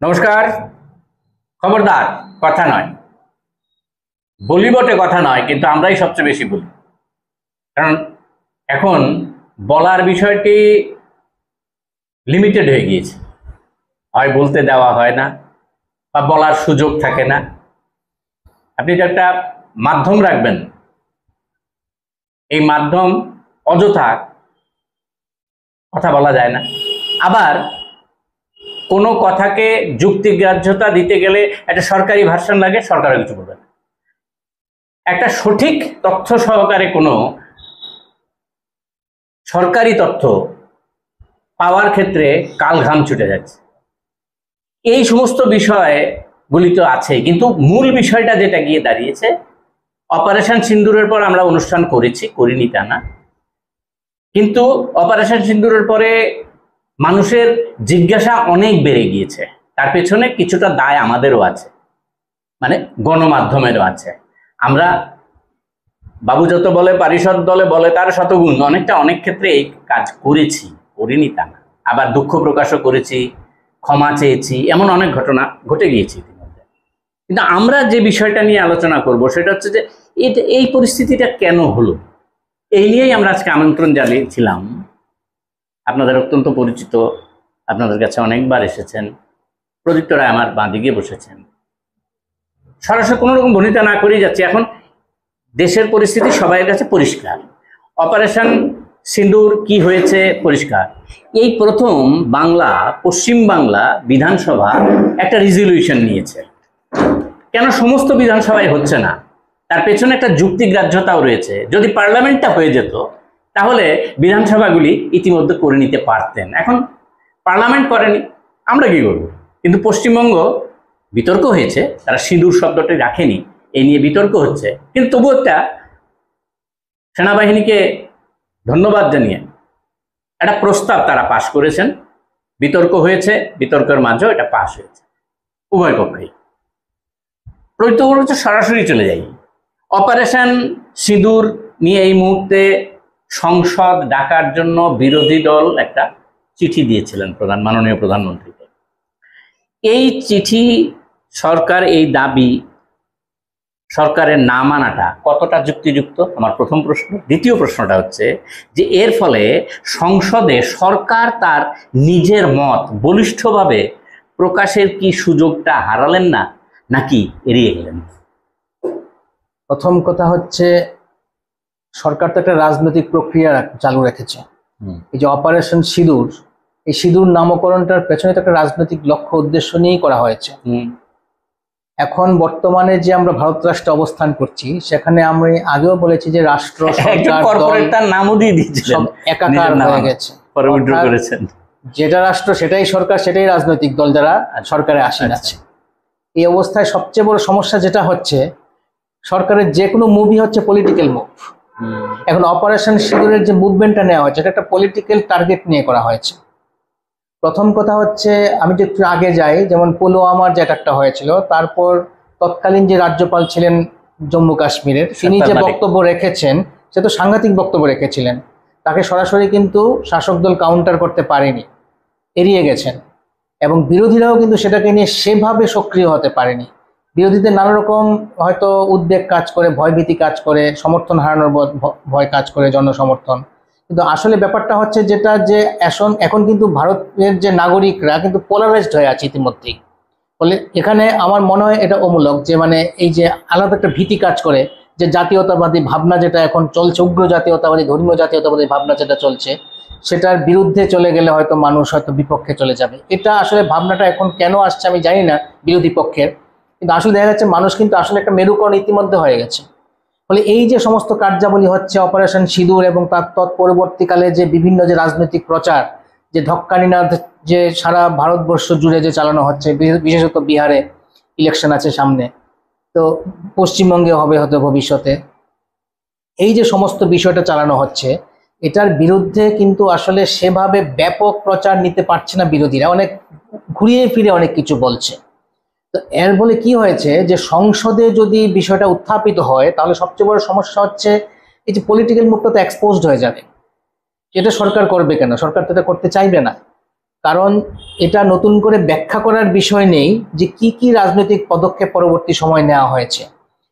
নমস্কার। খবরদার, কথা নয়, বলি বটে কথা নয়, কিন্তু আমরাই সবচেয়ে বেশি বলি। কারণ এখন বলার বিষয়টি লিমিটেড হয়ে গিয়েছে, হয় বলতে দেওয়া হয় না বা বলার সুযোগ থাকে না। আপনি যে একটা মাধ্যম রাখবেন, এই মাধ্যম অযথা কথা বলা যায় না। আবার কোনো কথাকে যুক্তিগ্রাহ্যতা দিতে গেলে একটা সরকারি ভার্সন লাগে, সরকারও কিছু বলবে না। একটা সঠিক তথ্য সহকারে কোনো সরকারি তথ্য পাওয়ার ক্ষেত্রে কালঘাম ছুটে যাচ্ছে। এই সমস্ত বিষয়গুলি তো আছে, কিন্তু মূল বিষয়টা যেটা গিয়ে দাঁড়িয়েছে, অপারেশন সিন্দুরের পর আমরা অনুষ্ঠান করিনি তা না, কিন্তু অপারেশন সিন্দুরের পরে মানুষের জিজ্ঞাসা অনেক বেড়ে গিয়েছে। তার পেছনে কিছুটা দায় আমাদেরও আছে, মানে গণমাধ্যমেরও আছে। আমরা বাবু যত বলে পারিষদ দলে বলে তার শতগুণ, অনেক ক্ষেত্রে এই কাজ করিনি তা না। আবার দুঃখ প্রকাশও করেছি, ক্ষমা চেয়েছি, এমন অনেক ঘটনা ঘটে গিয়েছে ইতিমধ্যে। কিন্তু আমরা যে বিষয়টা নিয়ে আলোচনা করব সেটা হচ্ছে যে এই পরিস্থিতিটা কেন হলো, এই নিয়েই আমরা আজকে আমন্ত্রণ জানিয়েছিলাম। আপনাদের অত্যন্ত পরিচিত, আপনাদের কাছে অনেকবার এসেছেন প্রদীপ্ত রায়, আমার বাঁ দিকে বসেছেন। সরাসরি কোনো রকম ভনিতা না করেই যাচ্ছে। এখন দেশের পরিস্থিতি সবাইয়ের কাছে পরিষ্কার। অপারেশন সিন্দুর কি হয়েছে পরিষ্কার। এই প্রথম পশ্চিম বাংলা বিধানসভা একটা রেজলিউশন নিয়েছে। কেন সমস্ত বিধানসভায় হচ্ছে না, তার পেছনে একটা যুক্তিগ্রাহ্যতাও রয়েছে। যদি পার্লামেন্টটা হয়ে যেত তাহলে বিধানসভাগুলি ইতিমধ্যে করে নিতে পারতেন। এখন পার্লামেন্ট করেনি, আমরা কি করব? কিন্তু পশ্চিমবঙ্গ বিতর্ক হয়েছে, তারা সিঁদুর শব্দটি রাখেনি, এই নিয়ে বিতর্ক হচ্ছে। কিন্তু তবু একটা সেনাবাহিনীকে ধন্যবাদ জানিয়ে একটা প্রস্তাব তারা পাশ করেছেন। বিতর্ক হয়েছে, বিতর্কের মাঝেও এটা পাশ হয়েছে উভয় পক্ষেই। প্রত্যেক সরাসরি চলে যাই। অপারেশন সিঁদুর নিয়ে এই মুহূর্তে সংসদ ডাকার জন্য বিরোধী দল একটা চিঠি দিয়েছিলেন মাননীয় প্রধানমন্ত্রীকে। এই চিঠি সরকার, এই দাবি সরকারের না মানাটা কতটা যুক্তিযুক্ত, আমার প্রথম প্রশ্ন। দ্বিতীয় প্রশ্নটা হচ্ছে যে এর ফলে সংসদে সরকার তার নিজের মত বলিষ্ঠভাবে প্রকাশের কি সুযোগটা হারালেন না, নাকি এড়িয়ে গেলেন? প্রথম কথা হচ্ছে, সরকার তো একটা রাজনৈতিক প্রক্রিয়া চালু রেখেছে। এই যে অপারেশন সিঁদুর, এই সিঁদুর নামকরণটার পেছনে তো একটা রাজনৈতিক লক্ষ্য উদ্দেশ্য নিয়েই করা হয়েছে। এখন বর্তমানে যে আমরা ভারত রাষ্ট্রে অবস্থান করছি, সেখানে আমি আগেও বলেছি যে রাষ্ট্র তার নামও দিয়ে দিয়েছেন, একাকার হয়ে গেছে। যেটা রাষ্ট্র সেটাই সরকার, সেটাই রাজনৈতিক দল যারা সরকারে আসীন আছে। এই অবস্থায় সবচেয়ে বড় সমস্যা যেটা হচ্ছে, সরকারের যে কোনো মুভি হচ্ছে পলিটিক্যাল মুভ। এখন অপারেশন সিঁদুরের যে মুভমেন্টটা নেওয়া হয়েছে, এটা একটা পলিটিক্যাল টার্গেট নিয়ে করা হয়েছে। প্রথম কথা হচ্ছে, আমি যে একটু আগে যাই, যেমন পুলওয়ামার যে অ্যাটাকটা হয়েছিল, তারপর তৎকালীন যে রাজ্যপাল ছিলেন জম্মু কাশ্মীরের, তিনি যে বক্তব্য রেখেছেন, সে তো সাংঘাতিক বক্তব্য রেখেছিলেন। তাকে সরাসরি কিন্তু শাসক দল কাউন্টার করতে পারেনি, এড়িয়ে গেছেন। এবং বিরোধীরাও কিন্তু সেটাকে নিয়ে সেভাবে সক্রিয় হতে পারেনি। বিরোধীদের নানা রকম হয়তো উদ্বেগ কাজ করে, ভয়ভীতি কাজ করে, সমর্থন হারানোর ভয় কাজ করে, জনসমর্থন। কিন্তু আসলে ব্যাপারটা হচ্ছে যেটা, যে এখন কিন্তু ভারতের যে নাগরিকরা কিন্তু পোলারাইজড হয়ে আছে ইতিমধ্যেই। ফলে এখানে আমার মনে হয় এটা অমূলক, যে মানে এই যে আলাদা একটা ভীতি কাজ করে, যে জাতীয়তাবাদী ভাবনা যেটা এখন চলছে, উগ্র জাতীয়তাবাদী, ধর্মীয় জাতীয়তাবাদী ভাবনা যেটা চলছে, সেটার বিরুদ্ধে চলে গেলে হয়তো মানুষ হয়তো বিপক্ষে চলে যাবে। এটা আসলে ভাবনাটা এখন কেন আসছে আমি জানি না বিরোধী পক্ষের, কিন্তু আসলে দেখা যাচ্ছে মানুষ কিন্তু আসলে একটা মেরুকরণ ইতিমধ্যে হয়ে গেছে। ফলে এই যে সমস্ত কার্যাবলী হচ্ছে অপারেশন সিঁদুর, এবং তার তৎপরবর্তীকালে যে বিভিন্ন যে রাজনৈতিক প্রচার, যে ধক্কানিনাদ যে সারা ভারতবর্ষ জুড়ে যে চালানো হচ্ছে, বিশেষত বিহারে ইলেকশন আছে সামনে, তো পশ্চিমবঙ্গে হবে হয়তো ভবিষ্যতে, এই যে সমস্ত বিষয়টা চালানো হচ্ছে, এটার বিরুদ্ধে কিন্তু আসলে সেভাবে ব্যাপক প্রচার নিতে পারছে না বিরোধীরা। অনেক ঘুরিয়ে ফিরে অনেক কিছু বলছে। তো এর বলে কি হয়েছে, যে সংসদে যদি বিষয়টা উত্থাপিত হয়, তাহলে সবচেয়ে বড় সমস্যা হচ্ছে এই যে পলিটিক্যাল মুভটা তো এক্সপোজড হয়ে যাবে। এটা সরকার করবে কেন? সরকার তো এটা করতে চাইবে না। কারণ এটা নতুন করে ব্যাখ্যা করার বিষয় নেই যে কি কি রাজনৈতিক পদক্ষেপ পরবর্তী সময় নেওয়া হয়েছে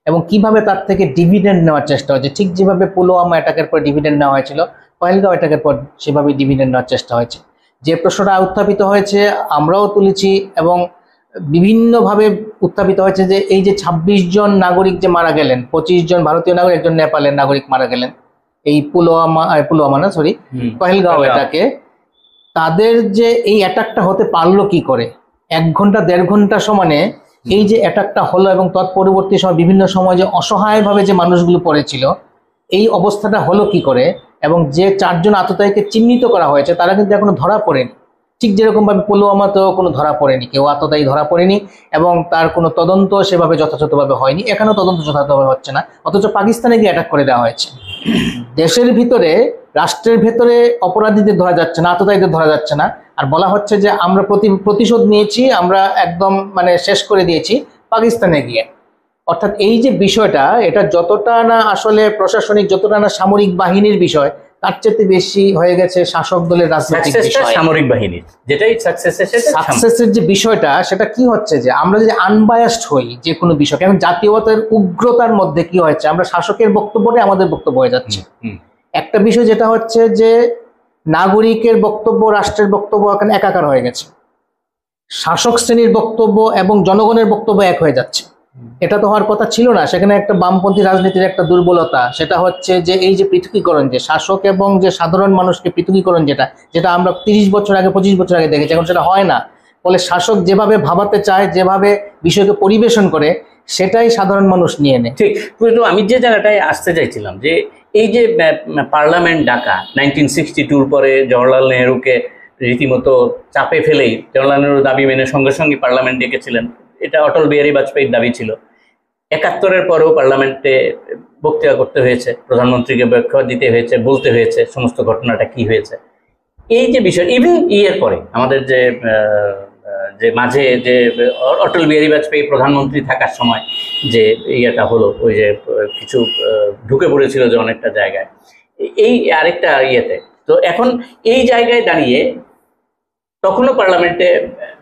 এবং কিভাবে তার থেকে ডিভিডেন্ড নেওয়ার চেষ্টা হয়েছে। ঠিক যেভাবে পুলওয়ামা অ্যাটাকের পর ডিভিডেন্ড নেওয়া হয়েছিল, পহেলগাঁও অ্যাটাকের পর সেভাবে ডিভিডেন্ড নেওয়ার চেষ্টা হয়েছে। যে প্রশ্নটা উত্থাপিত হয়েছে আমরাও তুলেছি এবং বিভিন্নভাবে উত্থাপিত হয়েছে যে এই যে 26 জন নাগরিক যে মারা গেলেন, 25 জন ভারতীয় নাগরিক, একজন নেপালের নাগরিক মারা গেলেন এই পুলওয়ামা না সরি পহেলগাঁও অ্যাটাকে, তাদের যে এই অ্যাটাকটা হতে পারলো কি করে? 1 ঘন্টা 1.5 ঘন্টা সমানে এই যে অ্যাটাকটা হলো এবং তৎপরবর্তী সময় বিভিন্ন সময় যে অসহায়ভাবে যে মানুষগুলো পড়েছিল, এই অবস্থাটা হলো কি করে? এবং যে 4 জন আততায়ীকে চিহ্নিত করা হয়েছে তারা কিন্তু এখনো ধরা পড়েনি। ঠিক যেরকম ভাবে পুলওয়ামাতেও কোনো ধরা পড়েনি, কেউ আততায়ী ধরা পড়েনি এবং তার কোনো তদন্ত সেভাবে যথাযথভাবে হয়নি, এখানেও তদন্ত যথাযথভাবে হচ্ছে না। অথচ পাকিস্তানে গিয়ে অ্যাটাক করে দেওয়া হয়েছে। দেশের ভিতরে, রাষ্ট্রের ভেতরে অপরাধীদের ধরা যাচ্ছে না, আততায়ীদের ধরা যাচ্ছে না, আর বলা হচ্ছে যে আমরা প্রতিশোধ নিয়েছি, আমরা একদম মানে শেষ করে দিয়েছি পাকিস্তানে গিয়ে। অর্থাৎ এই যে বিষয়টা, এটা যতটা না আসলে প্রশাসনিক, যতটা না সামরিক বাহিনীর বিষয়, তার চেয়ে বেশি হয়ে গেছে শাসক দলের রাজনৈতিক বিষয়। সামরিক বাহিনীর যেটাই সাকসেসের যে বিষয়টা, সেটা কি হচ্ছে যে আমরা যদি আনবায়াসড হই যে কোনো বিষয়, কারণ জাতীয়তার উগ্রতার মধ্যে কি হচ্ছে, আমরা শাসকের বক্তব্যটাই আমাদের বক্তব্য হয়ে যাচ্ছে। একটা বিষয় যেটা হচ্ছে যে নাগরিকের বক্তব্য, রাষ্ট্রের বক্তব্য এখন একাকার হয়ে গেছে, শাসক শ্রেণীর বক্তব্য এবং জনগণের বক্তব্য এক হয়ে যাচ্ছে। এটা তো হওয়ার কথা ছিল না। সেখানে একটা বামপন্থী রাজনীতির একটা দুর্বলতা, সেটা হচ্ছে যে এই যে পৃথকীকরণ, যে শাসক এবং যে সাধারণ মানুষকে পৃথকীকরণ, যেটা আমরা 30 বছর আগে 25 বছর আগে দেখেছি, এখন সেটা হয় না। ফলে শাসক যেভাবে ভাবাতে চায়, যেভাবে বিষয়কে পরিবেশন করে, সেটাই সাধারণ মানুষ নিয়ে নেয়। ঠিক। কিন্তু আমি যে জায়গাটায় আসতে চাইছিলাম যে এই যে পার্লামেন্ট ডাকা 1962 পরে জওহরলাল নেহরুকে রীতিমতো চাপে ফেলেই জওহরলাল নেহরু দাবি মেনে সঙ্গে সঙ্গে পার্লামেন্ট ডেকেছিলেন। এটা অটল বিহারী বাজপেয়ীর দাবি ছিল। 71-এর পরেও পার্লামেন্টে বক্তৃতা করতে হয়েছে, প্রধানমন্ত্রীকে ব্যাখ্যা দিতে হয়েছে, বলতে হয়েছে সমস্ত ঘটনাটা কি হয়েছে। এই যে বিষয়, ইভেন ইয়ের পরে আমাদের যে মাঝে যে অটল বিহারী বাজপেয়ী প্রধানমন্ত্রী থাকার সময় যে ইয়েটা হলো, ওই যে কিছু ঢুকে পড়েছিল যে অনেকটা জায়গায়, এই আরেকটা ইয়েতে। তো এখন এই জায়গায় দাঁড়িয়ে তখনও পার্লামেন্টে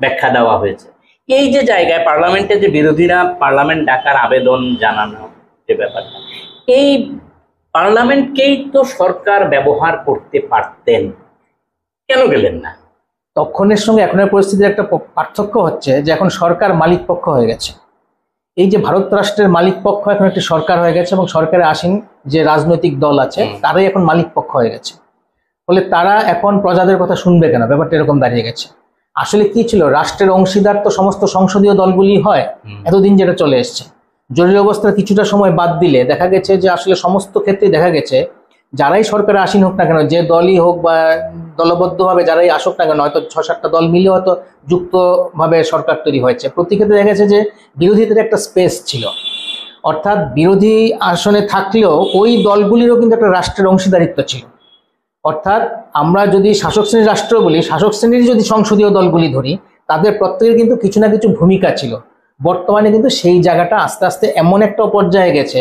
ব্যাখ্যা দেওয়া হয়েছে। এই যে জায়গায় পার্লামেন্টে যে বিরোধীরা পার্লামেন্ট ডাকার আবেদন জানানো যে ব্যাপারটা, এই পার্লামেন্টকেই তো সরকার ব্যবহার করতে পারতেন, কেন গেলেন না? তখনের সঙ্গে এখনের পরিস্থিতির একটা পার্থক্য হচ্ছে যে এখন সরকার মালিক পক্ষ হয়ে গেছে। এই যে ভারত রাষ্ট্রের মালিক পক্ষ এখন একটি সরকার হয়ে গেছে এবং সরকারে আসীন যে রাজনৈতিক দল আছে তারাই এখন মালিক পক্ষ হয়ে গেছে। ফলে তারা এখন প্রজাদের কথা শুনবে কেন, ব্যাপারটা এরকম দাঁড়িয়ে গেছে। আসলে কি ছিল, রাষ্ট্রের অংশীদার তো সমস্ত সংসদীয় দলগুলি হয় এতদিন, যেটা চলে এসছে। জরুরি অবস্থার কিছুটা সময় বাদ দিলে দেখা গেছে যে আসলে সমস্ত ক্ষেত্রে দেখা গেছে যারাই সরকারে আসীন হোক না কেন, যে দলই হোক বা দলবদ্ধভাবে যারাই আসুক না কেন, হয়তো 6-7টা দল মিলে হয়তো যুক্তভাবে সরকার তৈরি হয়েছে, প্রতি ক্ষেত্রে দেখা গেছে যে বিরোধীদের একটা স্পেস ছিল। অর্থাৎ বিরোধী আসনে থাকলেও ওই দলগুলিরও কিন্তু একটা রাষ্ট্রের অংশীদারিত্ব ছিল। অর্থাৎ আমরা যদি শাসক শ্রেণীর রাষ্ট্র বলি, শাসক শ্রেণীর যদি সংসদীয় দলগুলি ধরি, তাদের প্রত্যেকের কিন্তু কিছু না কিছু ভূমিকা ছিল। বর্তমানে কিন্তু সেই জায়গাটা আস্তে আস্তে এমন একটা পর্যায়ে গেছে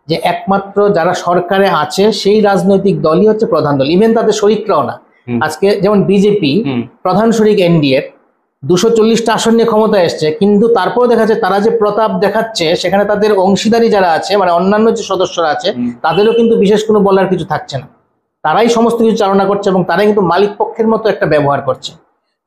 যে একমাত্র যারা সরকারে আছে সেই রাজনৈতিক দলই হচ্ছে প্রধান দল, ইভেন তাদের শরিকরাও না। আজকে যেমন বিজেপি প্রধান শরিক এনডিএর 240টা আসন নিয়ে ক্ষমতা এসছে, কিন্তু তারপরেও দেখা যাচ্ছে তারা যে প্রতাপ দেখাচ্ছে সেখানে তাদের অংশীদারি যারা আছে, মানে অন্যান্য যে সদস্যরা আছে, তাদেরও কিন্তু বিশেষ কোনো বলার কিছু থাকছে না। তারাই সমস্ত কিছু চালনা করছে এবং তারাই কিন্তু মালিক পক্ষের মতো একটা ব্যবহার করছে।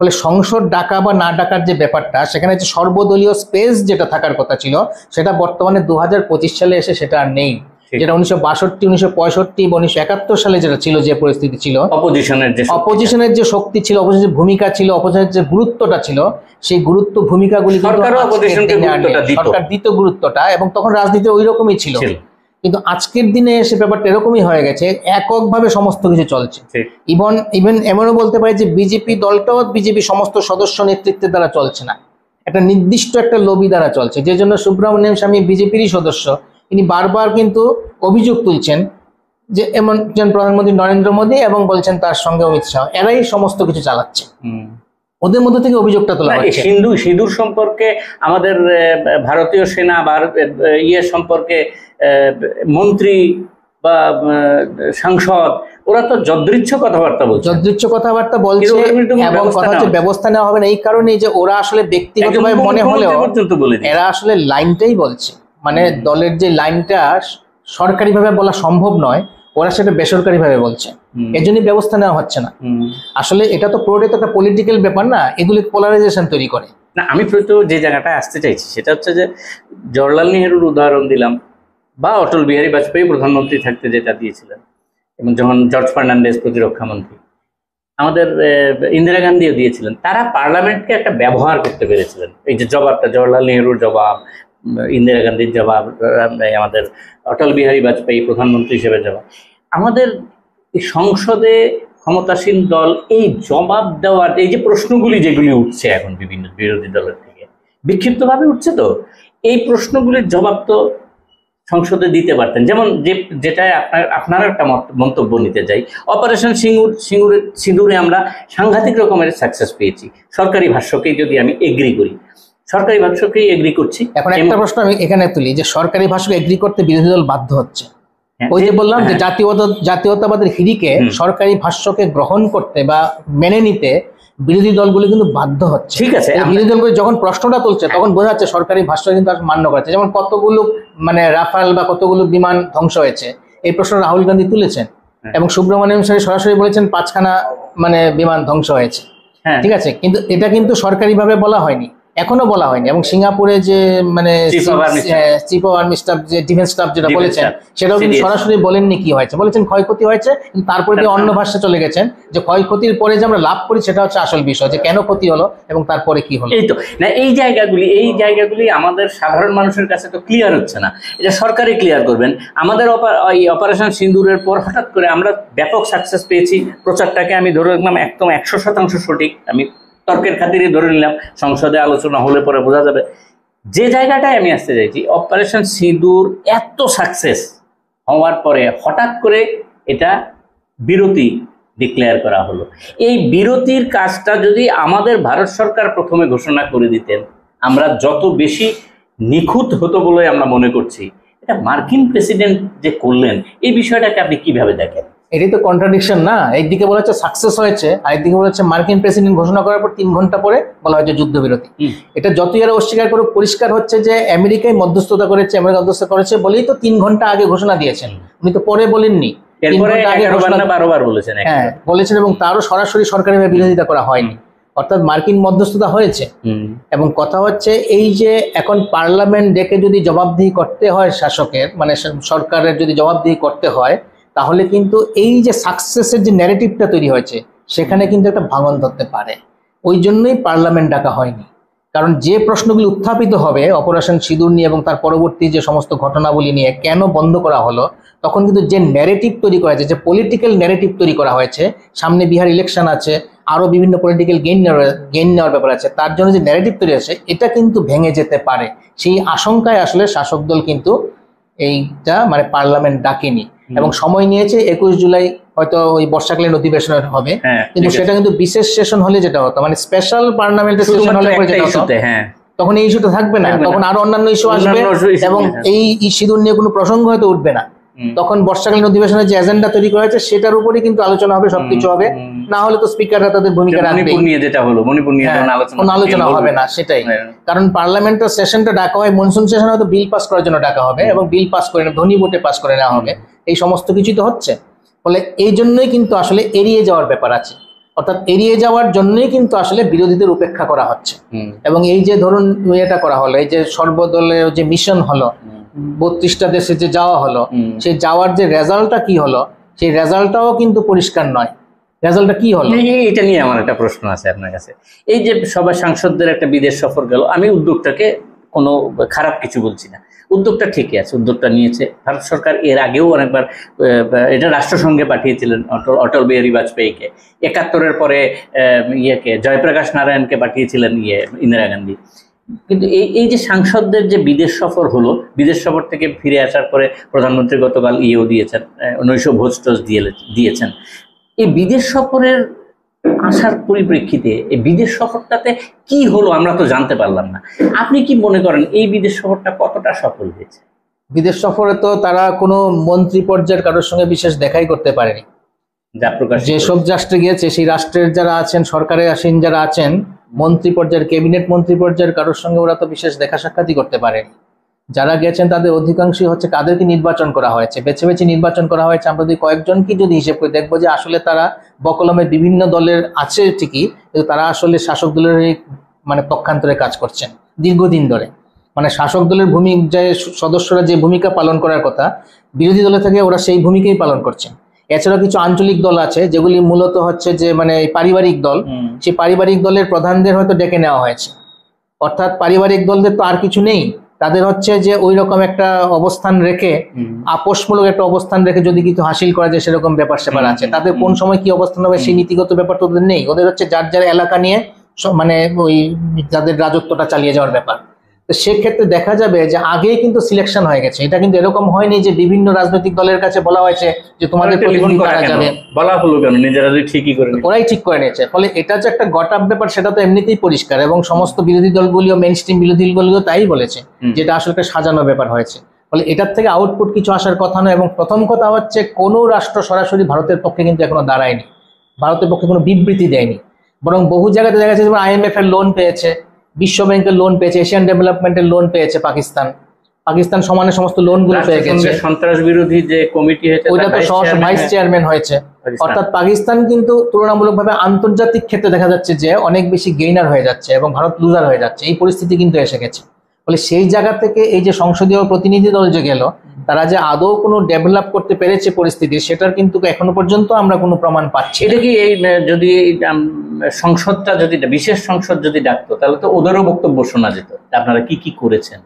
ফলে সংসদ ডাকা বা না ডাকার যে ব্যাপারটা, সেখানে যে সর্বদলীয় স্পেস যেটা থাকার কথা ছিল, সেটা বর্তমানে 2025 সালে এসে সেটা আর নেই। যেটা 1962, 1965 বা 1971 সালে যেটা ছিল, যে পরিস্থিতি ছিল, অপোজিশনের যে শক্তি ছিল, অপোজিশনের ভূমিকা ছিল, অপোজিশনের যে গুরুত্বটা ছিল, সেই গুরুত্ব ভূমিকাগুলি সরকার দিত গুরুত্বটা, এবং তখন রাজনীতি ওই রকমই ছিল। কিন্তু আজকের দিনে এসে ব্যাপারটা এরকমই হয়ে গেছে, এককভাবে সমস্ত কিছু চলছে। ইভেন এমনও বলতে পারি যে বিজেপি দলটাও বিজেপি সমস্ত সদস্য নেতৃত্বের দ্বারা চলছে না, একটা নির্দিষ্ট একটা লবি দ্বারা চলছে। যে জন্য সুব্রমণ্যম স্বামী বিজেপিরই সদস্য, তিনি বারবার কিন্তু অভিযোগ তুলছেন যে এমন প্রধানমন্ত্রী নরেন্দ্র মোদী এবং বলছেন তার সঙ্গে অমিত শাহ, এরাই সমস্ত কিছু চালাচ্ছে। ওদের মধ্যে থেকে অভিযোগটা তোলা হচ্ছে। সিঁদুর সম্পর্কে আমাদের ভারতীয় সেনা বা ইয়ে সম্পর্কে মন্ত্রী বা সাংসদ ওরা তো যদৃচ্ছ কথাবার্তা বলছে, যদৃচ্ছ কথাবার্তা বলছে, এবং কথা হচ্ছে ব্যবস্থা নেওয়া হবে না এই কারণেই যে ওরা আসলে ব্যক্তিগতভাবে মনে হলেও এরা আসলে লাইনটাই বলছে, মানে দলের যে লাইনটা সরকারিভাবে বলা সম্ভব নয়, ওরা সেটা বেসরকারিভাবে বলছে, এর জন্য ব্যবস্থা নেওয়া হচ্ছে না। আসলে এটা তো পুরোটাই তো একটা পলিটিক্যাল ব্যাপার না, এগুলি পোলারাইজেশন তৈরি করে। না, আমি তো যে জায়গাটা আসতে চাইছি সেটা হচ্ছে যে জওহরলাল নেহরুর উদাহরণ দিলাম, বা অটল বিহারী বাজপেয়ী প্রধানমন্ত্রী থাকতে যেটা দিয়েছিলেন, এবং যখন জর্জ ফার্নান্ডেজ প্রতিরক্ষা মন্ত্রী, আমাদের ইন্দিরা গান্ধীও দিয়েছিলেন। তারা পার্লামেন্টকে একটা ব্যবহার করতে পেরেছিলেন। এই যে জবাবটা, জওহরলাল নেহরুর জবাব, ইন্দিরা গান্ধীর জবাব, আমাদের অটল বিহারী বাজপেয়ী প্রধানমন্ত্রী হিসেবে জবাব, আমাদের সংসদে ক্ষমতাসীন দল এই জবাব দেওয়ার এই যে প্রশ্নগুলি যেগুলি উঠছে এখন বিভিন্ন বিরোধী দলের থেকে বিক্ষিপ্তভাবে উঠছে, তো এই প্রশ্নগুলির জবাব তো সংসদে দিতে পারতেন। যেমন যেটা আপনার একটা মন্তব্য নিতে চাই, অপারেশন সিঁদুরে আমরা সাংঘাতিক রকমের সাকসেস পেয়েছি। সরকারি ভাষ্যকেই যদি আমি এগ্রি করি, সরকারি ভাষ্যকেই এগ্রি করছি। এখন একটা প্রশ্ন আমি এখানে তুলি, যে সরকারি ভাষ্যকে এগ্রি করতে বিরোধী দল বাধ্য হচ্ছে। ওই যে বললাম যে জাতীয়তাবাদের হিড়িকে সরকারি ভাষ্যকে গ্রহণ করতে বা মেনে নিতে বিরোধী দলগুলি কিন্তু বাধ্য হচ্ছে। ঠিক আছে, বিরোধী দলগুলি যখন প্রশ্নটা তুলছে তখন বোঝা যাচ্ছে সরকারি ভাষ্য কিন্তু মান্য করছে। যেমন কতগুলো মানে রাফাল বা কতগুলো বিমান ধ্বংস হয়েছে, এই প্রশ্ন রাহুল গান্ধী তুলেছেন, এবং সুব্রমণিয়াম সরাসরি বলেছেন 5খানা মানে বিমান ধ্বংস হয়েছে। ঠিক আছে, কিন্তু এটা কিন্তু সরকারিভাবে বলা হয়নি, এখনো বলা হয়নি। এবং সিঙ্গাপুরে যে মানে চিফ অফ আর্মি স্টাফ, যে ডিফেন্স স্টাফ যেটা বলেছেন, সেটাও কিন্তু সরাসরি বলেননি কি হয়েছে, বলেছেন ক্ষয়ক্ষতি হয়েছে, কিন্তু তারপরে দিয়ে অন্য ভাষ্যে চলে গেছেন যে ক্ষয়ক্ষতির পরে যে আমরা লাভ করি সেটা হচ্ছে আসল বিষয়, যে কেন ক্ষতি হলো এবং তারপরে কি হলো। এই তো না, এই জায়গাগুলি আমাদের সাধারণ মানুষের কাছে তো ক্লিয়ার হচ্ছে না, এটা সরকারই ক্লিয়ার করবেন। আমাদের অপারেশন সিঁদুরের পর হঠাৎ করে আমরা ব্যাপক সাকসেস পেয়েছি, প্রচারটাকে আমি ধরে রাখলাম একদম 100% সঠিক, আমি তর্কের খাতিরে ধরে নিলাম, সংসদে আলোচনা হলে পরে বোঝা যাবে। যে জায়গাটায় আমি আসতে চাইছি, অপারেশন সিঁদুর এত সাকসেস হওয়ার পরে হঠাৎ করে এটা বিরতি ডিক্লেয়ার করা হলো। এই বিরতির কাজটা যদি আমাদের ভারত সরকার প্রথমে ঘোষণা করে দিতেন, আমরা যত বেশি নিখুঁত হতো বলে আমরা মনে করছি। এটা মার্কিন প্রেসিডেন্ট যে করলেন, এই বিষয়টাকে আপনি কিভাবে দেখেন? এটাই তো কন্ট্রাডিকশন না, একদিকে বলা হচ্ছে সাকসেস হয়েছে, আরেকদিকে বলা হচ্ছে মার্কিন প্রেসিডেন্ট ঘোষণা করার পর 3 ঘন্টা পরে বলা হয়েছে যুদ্ধবিরতি। এটা যতই আর অস্বীকার করে পরিষ্কার হচ্ছে যে আমেরিকায় মধ্যস্থতা করেছে, আমেরিকা মধ্যস্থতা করেছে বলেই তো 3 ঘন্টা আগে ঘোষণা দিয়েছেন, উনি তো পরে বলেননি, 3 ঘন্টা আগে 12 বার বলেছেন। হ্যাঁ বলেছেন, এবং তারও সরাসরি সরকারিভাবে বিরোধিতা করা হয়নি, অর্থাৎ মার্কিন মধ্যস্থতা হয়েছে। এবং কথা হচ্ছে এই যে এখন পার্লামেন্ট ডেকে যদি জবাবদিহি করতে হয় শাসকের, মানে সরকারের যদি জবাবদিহি করতে হয়, তাহলে কিন্তু এই যে সাকসেসের যে ন্যারেটিভটা তৈরি হয়েছে সেখানে কিন্তু একটা ভাঙন ধরতে পারে। ওই জন্যই পার্লামেন্ট ডাকা হয়নি, কারণ যে প্রশ্নগুলি উত্থাপিত হবে অপারেশন সিঁদুর নিয়ে এবং তার পরবর্তী যে সমস্ত ঘটনাবলী নিয়ে, কেন বন্ধ করা হলো, তখন কিন্তু যে ন্যারেটিভ তৈরি করা হয়েছে, যে পলিটিক্যাল ন্যারেটিভ তৈরি করা হয়েছে, সামনে বিহার ইলেকশন আছে, আরও বিভিন্ন পলিটিক্যাল গেইন নেওয়ার ব্যাপার আছে, তার জন্য যে ন্যারেটিভ তৈরি আছে এটা কিন্তু ভেঙে যেতে পারে। সেই আশঙ্কায় আসলে শাসক দল কিন্তু এইটা মানে পার্লামেন্ট ডাকেনি, এবং সময় নিয়েছে 21 জুলাই হয়তো ওই বর্ষাকালীন অধিবেশন হবে, কিন্তু সেটা কিন্তু বিশেষ সেশন হলে যেটা হতো, মানে স্পেশাল পার্লামেন্টের সেশন হলে যেটা হতো, তখন এই ইস্যুটা থাকবে না, তখন আরো অন্যান্য ইস্যু আসবে, এবং এই সিঁদুর নিয়ে কোনো প্রসঙ্গ হয়তো উঠবে না। তখন বর্ষাকালীন অধিবেশনের যে এজেন্ডা তৈরি করা হয়েছে সেটার উপরেই কিন্তু আলোচনা হবে, সবকিছু হবে, না হলে তো স্পিকাররা তাদের ভূমিকা রাখবে, কোনো আলোচনা হবে না। সেটাই কারণ পার্লামেন্টের সেশনটা ডাকা হয়, মনসুন সেশন হয়তো বিল পাস করার জন্য ডাকা হবে, এবং বিল পাস করে ধ্বনি ভোটে পাস করে নেওয়া হবে, এই সমস্ত কিছুই তো হচ্ছে। ফলে এই জন্যই কিন্তু আসলে এড়িয়ে যাওয়ার ব্যাপার আছে, অর্থাৎ এড়িয়ে যাওয়ার জন্যই কিন্তু আসলে বিরোধীদের উপেক্ষা করা হচ্ছে। এবং এই যে ধরুন এটা করা হলো, এই যে সর্বদলীয় যে মিশন হলো, 32টা দেশে যে যাওয়া হলো, সেই যাওয়ার যে রেজাল্টটা কি হলো, সেই রেজাল্টটাও কিন্তু পরিষ্কার নয়। রেজাল্টটা কি হলো, এটা নিয়ে আমার একটা প্রশ্ন আছে আপনার কাছে। এই যে সবাই সাংসদদের একটা বিদেশ সফর গেল, আমি উদ্যোগটাকে কোনো খারাপ কিছু বলছি না, উদ্যোগটা ঠিকই আছে, উদ্যোগটা নিয়েছে ভারত সরকার। এর আগেও অনেকবার এটা রাষ্ট্রসংঘে পাঠিয়েছিলেন অটল বিহারী বাজপেয়ীকে, 71-এর পরে জয়প্রকাশ নারায়ণকে পাঠিয়েছিলেন ইন্দিরা গান্ধী। কিন্তু এই যে সাংসদদের যে বিদেশ সফর হলো, বিদেশ সফর থেকে ফিরে আসার পরে প্রধানমন্ত্রী গতকাল দিয়েছেন, নৈশ ভোজ টোজ দিয়েছেন। এই বিদেশ সফরের আসার পরিপ্রেক্ষিতে এই বিদেশ সফরটাতে কি হলো আমরা তো জানতে পারলাম না। আপনি কি মনে করেন এই বিদেশ সফরটা কতটা সফল হয়েছে? বিদেশ সফরে তো তারা কোনো মন্ত্রী পর্যায়ের কারোর সঙ্গে বিশেষ দেখাই করতে পারেনি, যা প্রকাশ যেসব রাষ্ট্রে গিয়েছে সেই রাষ্ট্রের যারা আছেন, সরকারে আসীন যারা আছেন, মন্ত্রী পর্যায়ের, ক্যাবিনেট মন্ত্রী পর্যায়ের কারোর সঙ্গে ওরা তো বিশেষ দেখা সাক্ষাৎই করতে পারেনি। যারা গেছেন তাদের অধিকাংশই হচ্ছে কাদেরকে নির্বাচন করা হয়েছে, বেছে বেছে নির্বাচন করা হয়েছে। আমরা যদি কয়েকজনকে যদি হিসেব করে দেখবো যে আসলে তারা বকলমের বিভিন্ন দলের আছে ঠিকই, কিন্তু তারা আসলে শাসক দলের মানে পক্ষান্তরে কাজ করছেন দীর্ঘদিন ধরে। মানে শাসক দলের যে সদস্যরা যে ভূমিকা পালন করার কথা, বিরোধী দলে থেকে ওরা সেই ভূমিকাই পালন করছেন। এছাড়াও কিছু আঞ্চলিক দল আছে যেগুলি মূলত হচ্ছে যে মানে পারিবারিক দল, সেই পারিবারিক দলের প্রধানদের হয়তো ডেকে নেওয়া হয়েছে। অর্থাৎ পারিবারিক দলদের তো আর কিছু নেই, তাদের হচ্ছে যে ওই রকম একটা অবস্থান রেখে, আপোষমূলক একটা অবস্থান রেখে যদি কিছু হাসিল করা যায় সেরকম ব্যাপার স্যাপার আছে। তাদের কোন সময় কি অবস্থান হবে সেই নীতিগত ব্যাপার তো ওদের নেই। ওদের হচ্ছে যার যার এলাকা নিয়ে মানে ওই যাদের রাজত্বটা চালিয়ে যাওয়ার ব্যাপার। তো সেক্ষেত্রে দেখা যাবে যে আগেই কিন্তু সিলেকশন হয়ে গেছে। এটা কিন্তু এরকম হয়নি যে বিভিন্ন রাজনৈতিক দলের কাছে বলা হয়েছে যে তোমাদের প্রতিনিধি করা যাবে, বলা হলো কেন, নিজেরা ঠিকই করে ওরাই ঠিক করে নিয়েছে। ফলে এটা যে একটা গটাপ ব্যাপার সেটা তো এমনিতেই পরিষ্কার, এবং সমস্ত বিরোধী দলগুলিও, মেইন স্ট্রিম বিরোধী দলগুলিও তাই বলেছে যেটা আসলে একটা সাজানো ব্যাপার হয়েছে। ফলে এটার থেকে আউটপুট কিছু আসার কথা নয়। এবং প্রথম কথা হচ্ছে কোনো রাষ্ট্র সরাসরি ভারতের পক্ষে কিন্তু এখনো দাঁড়ায়নি, ভারতের পক্ষে কোনো বিবৃতি দেয়নি। বরং বহু জায়গাতে দেখা যাচ্ছে যেমন IMF এর লোন পেয়েছে, বিশ্ব ব্যাংকের লোন পেয়েছে, এশিয়ান ডেভেলপমেন্টের লোন পেয়েছে পাকিস্তান সমানে সমস্ত লোন গুলো পেয়ে গেছে। সন্ত্রাস বিরোধী যে কমিটি হয়েছে ওইটা তো ভাইস চেয়ারম্যান হয়েছে। অর্থাৎ পাকিস্তান কিন্তু তুলনামূলকভাবে আন্তর্জাতিক ক্ষেত্রে দেখা যাচ্ছে যে অনেক বেশি গেইনার হয়ে যাচ্ছে এবং ভারত লুজার হয়ে যাচ্ছে, এই পরিস্থিতি কিন্তু এসে গেছে। ফলে সেই জায়গা থেকে এই যে সংসদীয় প্রতিনিধি দল যে গেল, তারা যে আদৌ কোনো ডেভেলপ করতে পেরেছে পরিস্থিতি, সেটার কিন্তু এখনো পর্যন্ত আমরা কোনো প্রমাণ পাচ্ছি। এটা কি এই যদি সংসদটা যদি বিশেষ সংসদ যদি ডাকতো তাহলে তো ওদেরও বক্তব্য শোনা যেত, আপনারা কি কি করেছেন।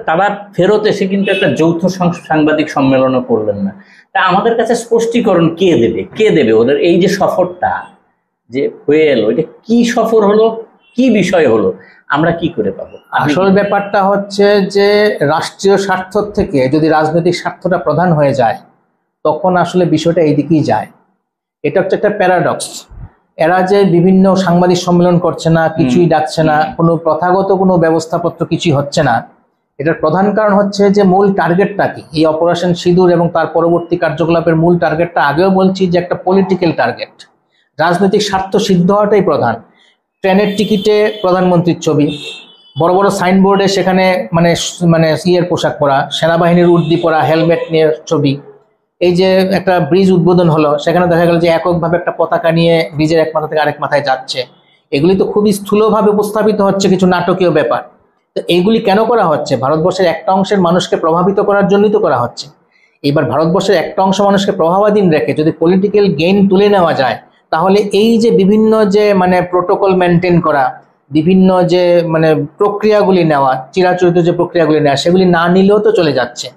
তারা ফেরত এসে কিন্তু একটা যৌথ সাংবাদিক সম্মেলনও করলেন না। তা আমাদের কাছে স্পষ্টীকরণ কে দেবে ওদের এই যে সফরটা যে হয়ে এলো, এটা কি সফর হলো, কি বিষয় হলো, আমরা কি করে পাবো? আসল ব্যাপারটা হচ্ছে যে রাষ্ট্রীয় স্বার্থ থেকে যদি রাজনৈতিক স্বার্থটা প্রধান হয়ে যায়, তখন আসলে বিষয়টা এইদিকেই যায়। এটা হচ্ছে একটা প্যারাডক্স। এরা যে বিভিন্ন সাংবাদিক সম্মেলন করছে না, কিছুই ডাকছে না, কোনো প্রথাগত কোনো ব্যবস্থাপত্র কিছুই হচ্ছে না, এটার প্রধান কারণ হচ্ছে যে মূল টার্গেটটা কি। এই অপারেশন সিঁদুর এবং তার পরবর্তী কার্যকলাপের মূল টার্গেটটা আগেও বলছি যে একটা পলিটিক্যাল টার্গেট, রাজনৈতিক স্বার্থ সিদ্ধ হওয়াটাই প্রধান। ট্রেনের টিকিটে প্রধানমন্ত্রীর ছবি, বড় বড় সাইনবোর্ডে সেখানে মানে মানে ইয়ের পোশাক পরা, সেনাবাহিনীর উর্দি পরা, হেলমেট নিয়ে ছবি। এই যে একটা ব্রিজ উদ্বোধন হলো, সেখানে দেখা গেল যে এককভাবে একটা পতাকা নিয়ে ব্রিজের এক মাথা থেকে আরেক মাথায় যাচ্ছে। এগুলি তো খুবই স্থূলভাবে উপস্থাপিত হচ্ছে কিছু নাটকীয় ব্যাপার। তো এইগুলি কেন করা হচ্ছে? ভারতবর্ষের একটা অংশের মানুষকে প্রভাবিত করার জন্যই তো করা হচ্ছে। এবার ভারতবর্ষের একটা অংশ মানুষকে প্রভাবাধীন রেখে যদি পলিটিক্যাল গেইন তুলে নেওয়া যায়, তাহলে এই যে বিভিন্ন যে মানে প্রোটোকল মেনটেন করা, বিভিন্ন যে মানে প্রক্রিয়াগুলি নেওয়া, চিরাচরিত যে প্রক্রিয়াগুলি নেওয়া, সেগুলি না নিলেও তো চলে যাচ্ছে।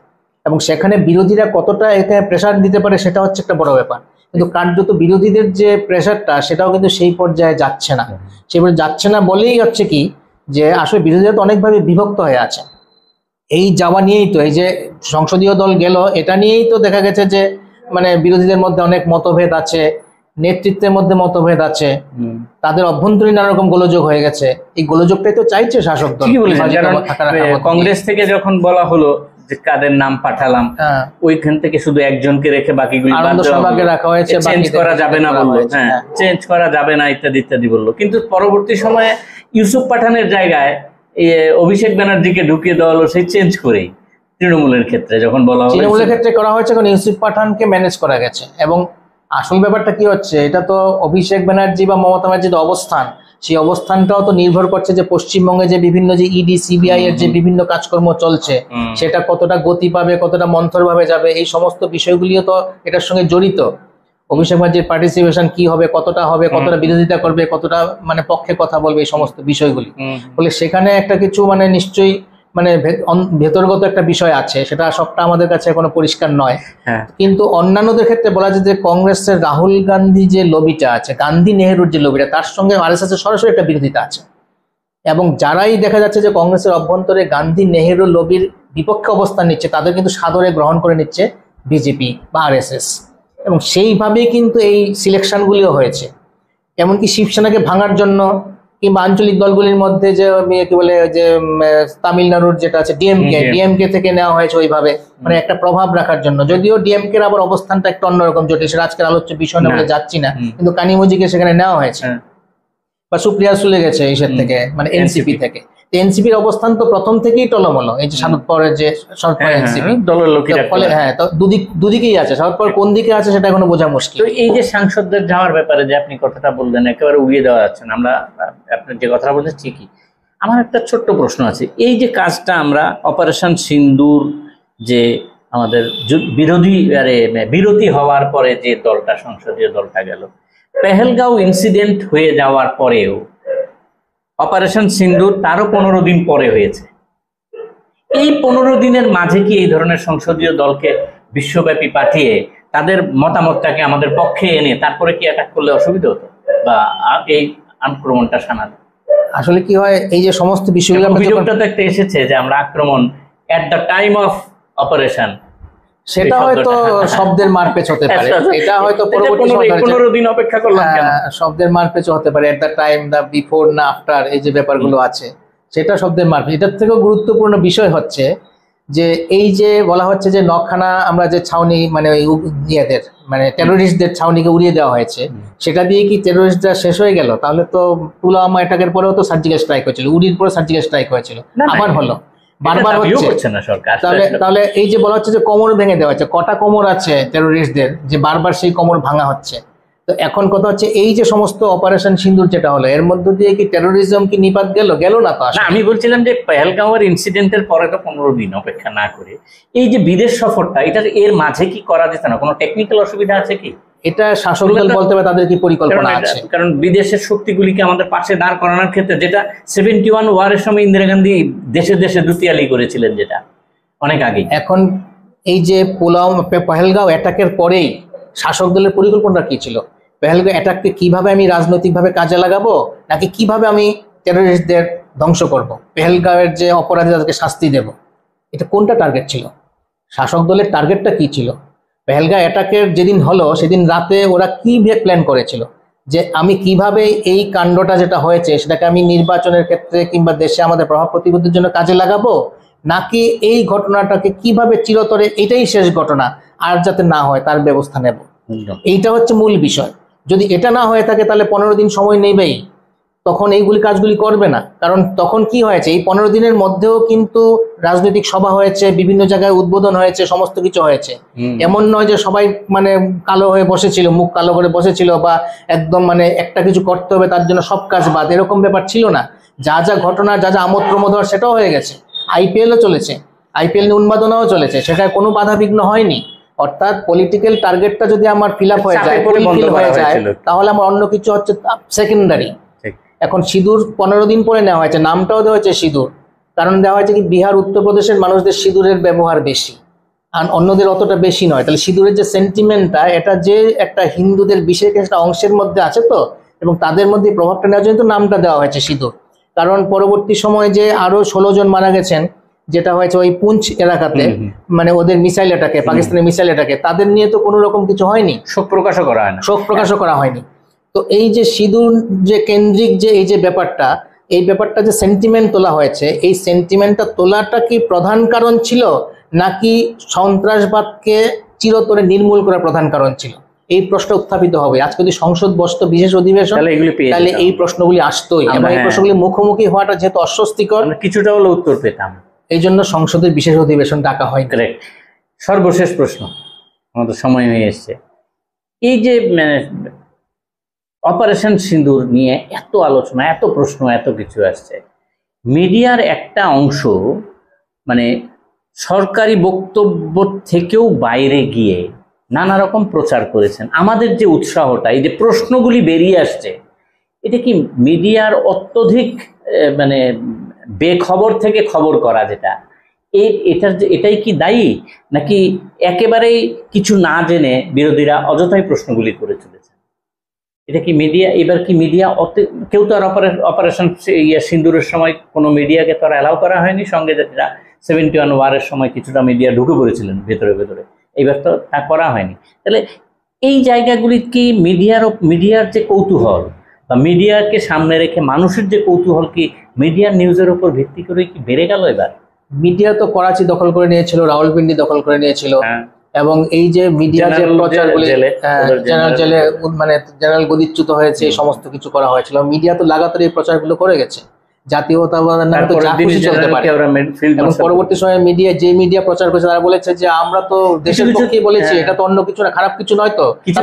এবং সেখানে বিরোধীরা কতটা এখানে প্রেশার দিতে পারে সেটা হচ্ছে একটা বড় ব্যাপার। কিন্তু কার্যত বিরোধীদের যে প্রেশারটা সেটাও কিন্তু সেই পর্যায়ে যাচ্ছে না। সেভাবে যাচ্ছে না বলেই হচ্ছে কি যে আসলে বিরোধীরা তো অনেকভাবে বিভক্ত হয়ে আছে। এই যাওয়া নিয়েই তো, এই যে সংসদীয় দল গেল, এটা নিয়েই তো দেখা গেছে যে মানে বিরোধীদের মধ্যে অনেক মতভেদ আছে, নেতৃত্বের মধ্যে মতভেদ আছে, তাদের অভ্যন্তরীণ নানা রকম গোলযোগ হয়ে গেছে। এই গোলযোগটাই তো চাইছে শাসক দল। কংগ্রেস থেকে যখন বলা হলো যে কাদের নাম পাঠালাম, ওইখান থেকে শুধু একজনকে রেখে বাকিগুলি রাখা হয়েছে, চেঞ্জ করা যাবে না বললো, হ্যাঁ চেঞ্জ করা যাবে না ইত্যাদি ইত্যাদি বললো। কিন্তু পরবর্তী সময়ে ইউসুফ পাঠানের জায়গায় অভিষেক ব্যানার্জিকে ঢুকিয়ে দেওয়া হলো, সেই চেঞ্জ করেই তৃণমূলের ক্ষেত্রে যখন বলা হলো, তৃণমূলের ক্ষেত্রে করা হয়েছে, কারণ ইউসুফ পাঠানকে ম্যানেজ করা গেছে। এবং আসল ব্যাপারটা কি হচ্ছে, এটা তো অভিষেক ব্যানার্জি বা মমতা ব্যানার্জির অবস্থান, সেই অবস্থানটাও তো নির্ভর করছে যে পশ্চিমবঙ্গে যে বিভিন্ন যে ইডি সিবিআই এর যে বিভিন্ন কাজকর্ম চলছে, সেটা কতটা গতি পাবে, কতটা মন্থর ভাবে যাবে, এই সমস্ত বিষয়গুলিও তো এটার সঙ্গে জড়িত। অভিষেক ব্যানার্জির পার্টিসিপেশন কি হবে, কতটা বিরোধিতা করবে, কতটা মানে পক্ষে কথা বলবে, এই সমস্ত বিষয়গুলি। ফলে সেখানে একটা কিছু মানে নিশ্চয়ই মানে ভেতরগত একটা বিষয় আছে, সেটা সবটা আমাদের কাছে এখনো পরিষ্কার নয়। কিন্তু অন্যান্যদের ক্ষেত্রে বলা যায় যে কংগ্রেসের রাহুল গান্ধী যে লবিটা আছে, গান্ধী নেহেরুর যে লবিটা, তার সঙ্গে আরএসএস এর সরাসরি একটা বিরোধিতা আছে। এবং যারাই দেখা যাচ্ছে যে কংগ্রেসের অভ্যন্তরে গান্ধী নেহেরু লবির বিপক্ষে অবস্থান নিচ্ছে, তাদের কিন্তু সাদরে গ্রহণ করে নিচ্ছে বিজেপি বা আরএসএস। এবং সেইভাবেই কিন্তু এই সিলেকশনগুলিও হয়েছে। এমনকি শিবসেনাকে ভাঙার জন্য কিংবা আঞ্চলিক দলগুলির মধ্যে যে কি বলে যে তামিলনাড়ুর যেটা আছে ডিএমকে থেকে নেওয়া হয়েছে ওইভাবে, মানে একটা প্রভাব রাখার জন্য। যদিও ডিএমকে আবার অবস্থানটা একটু অন্যরকম, জটিল, সেটা আজকের আলোচ্য বিষয় না বলে যাচ্ছি না, কিন্তু কানিমোজিকে সেখানে নেওয়া হয়েছে, বা সুপ্রিয়া সুলে গেছে ইসের থেকে, মানে এনসিপি থেকে। এনসিপির অবস্থান তো প্রথম থেকেই টলমলো, এই যে শরদ পাওয়ারের যে শরদ পাওয়ার এনসিপি দলের লোকেরা, ফলে হ্যাঁ, তো দুদিকেই আছে, শরদ পাওয়ার কোন দিকে আছে সেটা এখনো বোঝা মুশকিল। তো এই যে সাংসদদের যাওয়ার ব্যাপারে যে আপনি কথাটা বললেন, একেবারে উড়িয়ে দেওয়া যাচ্ছে না, আমরা আপনার যে কথাটা বলছেন ঠিকই। আমার একটা ছোট্ট প্রশ্ন আছে, এই যে কাজটা আমরা অপারেশন সিন্দুর, যে আমাদের বিরতি হওয়ার পরে যে দলটা, সংসদীয় দলটা গেল, পেহেলগাঁও ইনসিডেন্ট হয়ে যাওয়ার পরেও অপারেশন সিন্দুর তারও 15 দিন পরে হয়েছে। এই 15 দিনের মাঝে কি এই ধরনের সংসদীয় দলকে বিশ্বব্যাপী পাঠিয়ে তাদের মতামতটাকে আমাদের পক্ষে এনে তারপরে কি অ্যাটাক করলে অসুবিধা হতো, বা এই আক্রমণটা সানাতো? আসলে কি হয়, এই যে সমস্ত বিষয়গুলো অভিযোগটা তো একটা এসেছে যে আমরা আক্রমণ এট দ্য টাইম অফ অপারেশন, সেটা হয়তো শব্দের মারপেচ হতে পারে, এটা হয়তো পরবর্তী 15 দিন অপেক্ষা করলাম কেন, শব্দের মারপেচ হতে পারে, at the time, the before না আফটার, এই যে ব্যাপারগুলো আছে সেটা শব্দের মারপেচ। এটার থেকেও গুরুত্বপূর্ণ বিষয় হচ্ছে যে এই যে বলা হচ্ছে যে নখানা আমরা যে ছাউনি, মানে ইয়েদের, মানে টেরোরিস্টদের ছাউনিকে উড়িয়ে দেওয়া হয়েছে, সেটা দিয়ে কি টেরোরিস্টরা শেষ হয়ে গেল? তাহলে তো পুলওয়ামা অ্যাটাকের পরেও তো সার্জিক্যাল স্ট্রাইক হয়েছিল, উড়ির পরে সার্জিক্যাল স্ট্রাইক হয়েছিল, আবার হলো, বারবার হচ্ছে না সরকার। তাহলে এই যে বলা হচ্ছে যে কোমর ভেঙে দেওয়া হচ্ছে, কটা কোমর আছে টেরোরিস্টদের যে বারবার সেই কোমর ভাঙা হচ্ছে? তো এখন কথা হচ্ছে এই যে সমস্ত অপারেশন সিন্দুর যেটা হলো, এর মধ্য দিয়ে কি টেরোরিজম কি নিপাত গেল? গেল না তো। আমি বলছিলাম যে পেহেলগাঁওয়ের ইনসিডেন্টের পরে তো 15 দিন অপেক্ষা না করে এই যে বিদেশ সফরটা, এটা এর মাঝে কি করা যেত না? কোনো টেকনিক্যাল অসুবিধা আছে কি? এটা শাসক দল বলতে হবে তাদের কি পরিকল্পনা আছে, কারণ বিদেশের শক্তিগুলিকে আমাদের পাশে দাঁড় করানোর ক্ষেত্রে, যেটা 71 ওয়ারের সময় ইন্দিরা গান্ধী দেশে দেশে দুতিয়ালি করেছিলেন, যেটা অনেক আগে। এখন এই যে পেহেলগাঁও অ্যাটাকের পরেই শাসক দলের পরিকল্পনাটা কি ছিল? পেহেলগাঁও অ্যাটাককে কিভাবে আমি রাজনৈতিকভাবে কাজে লাগাবো, নাকি কিভাবে আমি টেরোরিস্টদের ধ্বংস করব, পেহেলগাঁওয়ের যে অপরাধী তাদেরকে শাস্তি দেব, এটা কোনটা টার্গেট ছিল? শাসক দলের টার্গেটটা কি ছিল? পেহেলগাঁও অ্যাটাকের যেদিন হলো সেদিন রাতে ওরা কি প্ল্যান করেছিল যে আমি কিভাবে এই কাণ্ডটা যেটা হয়েছে সেটাকে আমি নির্বাচনের ক্ষেত্রে কিংবা দেশে আমাদের প্রভাব প্রতিপত্তির জন্য কাজে লাগাবো, নাকি এই ঘটনাটাকে কিভাবে চিরতরে এটাই শেষ ঘটনা আর যাতে না হয় তার ব্যবস্থা নেব? এইটা হচ্ছে মূল বিষয়। যদি এটা না হয়ে থাকে তাহলে 15 দিন সময় নেবেই, তখন এইগুলি কাজগুলি করবে না। কারণ তখন কি হয়েছে, এই 15 দিনের মধ্যেও কিন্তু রাজনৈতিক সভা হয়েছে, বিভিন্ন জায়গায় উদ্বোধন হয়েছে, সমস্ত কিছু হয়েছে। এমন নয় যে সবাই মানে কালো হয়ে বসেছিল, মুখ কালো করে বসেছিল, বা একদম মানে একটা কিছু করতে হবে তার জন্য সব কাজ বাদ, এরকম ব্যাপার ছিল না। যা যা ঘটনা, যা যা আমোদ প্রমোদ হওয়ার সেটাও হয়ে গেছে। আইপিএলও চলেছে, আইপিএল নিয়ে উন্মাদনাও চলেছে, সেখানে কোনো বাধাবিঘ্ন হয়নি। অর্থাৎ পলিটিক্যাল টার্গেটটা যদি আমার ফিল আপ হয়ে যায়, তাহলে আমার অন্য কিছু হচ্ছে সেকেন্ডারি। এখন সিঁদুর 15 দিন পরে নেওয়া হয়েছে, নামটাও দেওয়া হয়েছে সিঁদুর, কারণ দেওয়া হয়েছে কি বিহার উত্তরপ্রদেশের মানুষদের সিঁদুরের ব্যবহার বেশি আর অন্যদের অতটা বেশি নয়। তাহলে সিঁদুরের যে সেন্টিমেন্টটা, এটা যে একটা হিন্দুদের বিশেষ একটা অংশের মধ্যে আছে তো, এবং তাদের মধ্যে প্রভাবটা নেওয়ার জন্য নামটা দেওয়া হয়েছে সিঁদুর। কারণ পরবর্তী সময়ে যে আরো 16 জন মারা গেছেন, যেটা হয়েছে ওই পুঞ্চ এলাকাতে, মানে ওদের মিসাইল অ্যাটাকে, পাকিস্তানের মিসাইল অ্যাটাকে, তাদের নিয়ে তো কোনো রকম কিছু হয়নি, শোক প্রকাশও করা হয়নি। তো এই যে সিঁদুর যে কেন্দ্রিক যে এই যে ব্যাপারটা, এই ব্যাপারটা যে সেন্টিমেন্ট তোলা হয়েছে, এই সেন্টিমেন্টটা তোলাটা কি প্রধান কারণ ছিল, নাকি সন্ত্রাসবাদকে চিরতরে নির্মূল করার প্রধান কারণ ছিল? এই প্রশ্ন উত্থাপিত হবে। আজকে যদি সংসদ বসতো বিশেষ অধিবেশন, তাহলে এই প্রশ্নগুলি আসতোই, এবং এই প্রশ্নগুলি মুখোমুখি হওয়াটা যেহেতু অস্বস্তিকর, কিছুটা হলে উত্তর পেতাম। এই জন্য সংসদের বিশেষ অধিবেশন ডাকা হয়। সর্বশেষ প্রশ্ন, আমাদের সময় হয়ে এসছে। এই যে অপারেশন সিন্দুর নিয়ে এত আলোচনা, এত প্রশ্ন, এত কিছু আসছে, মিডিয়ার একটা অংশ মানে সরকারি বক্তব্য থেকেও বাইরে গিয়ে নানা রকম প্রচার করেছেন। আমাদের যে উৎসাহটা, এই যে প্রশ্নগুলি বেরিয়ে আসছে, এটা কি মিডিয়ার অত্যধিক মানে বেখবর থেকে খবর করা, যেটা এটাই কি দায়ী, নাকি একেবারেই কিছু না জেনে বিরোধীরা অযথাই প্রশ্নগুলি করে চলেছে? এটা কি মিডিয়া, এবার কি মিডিয়া কেউ তো আর অপারেশন সিন্দুরের সময় কোনো মিডিয়াকে তো আর অ্যালাউ করা হয়নি, সঙ্গে যেটা 71 ওয়ারের সময় কিছুটা মিডিয়া ঢুকে পড়েছিলেন ভেতরে ভেতরে, এইবার তো তা করা হয়নি। তাহলে এই জায়গাগুলি কি মিডিয়ার যে কৌতূহল বা মিডিয়াকে সামনে রেখে মানুষের যে কৌতূহল কি মিডিয়ার নিউজের উপর ভিত্তি করে কি বেড়ে গেল এবার? মিডিয়া তো করাচি দখল করে নিয়েছিল, রাওয়ালপিন্ডি দখল করে নিয়েছিল, এবং এই যে মিডিয়া যে প্রচারগুলি জেনারেল জেলে মানে জেনারেল গদিচ্যুত হয়েছে, এই সমস্ত কিছু করা হয়েছিল। মিডিয়া তো লাগাতার এই প্রচারগুলো করে গেছে, জাতীয়তাবাদের নামে তো যা খুশি চলতে পারে। এবং পরবর্তী সময়ে মিডিয়া প্রচার করেছে, তারা বলেছে যে আমরা তো দেশের পক্ষে বলেছি, এটা তো অন্য কিছু না, খারাপ কিছু নয়। তো কিছু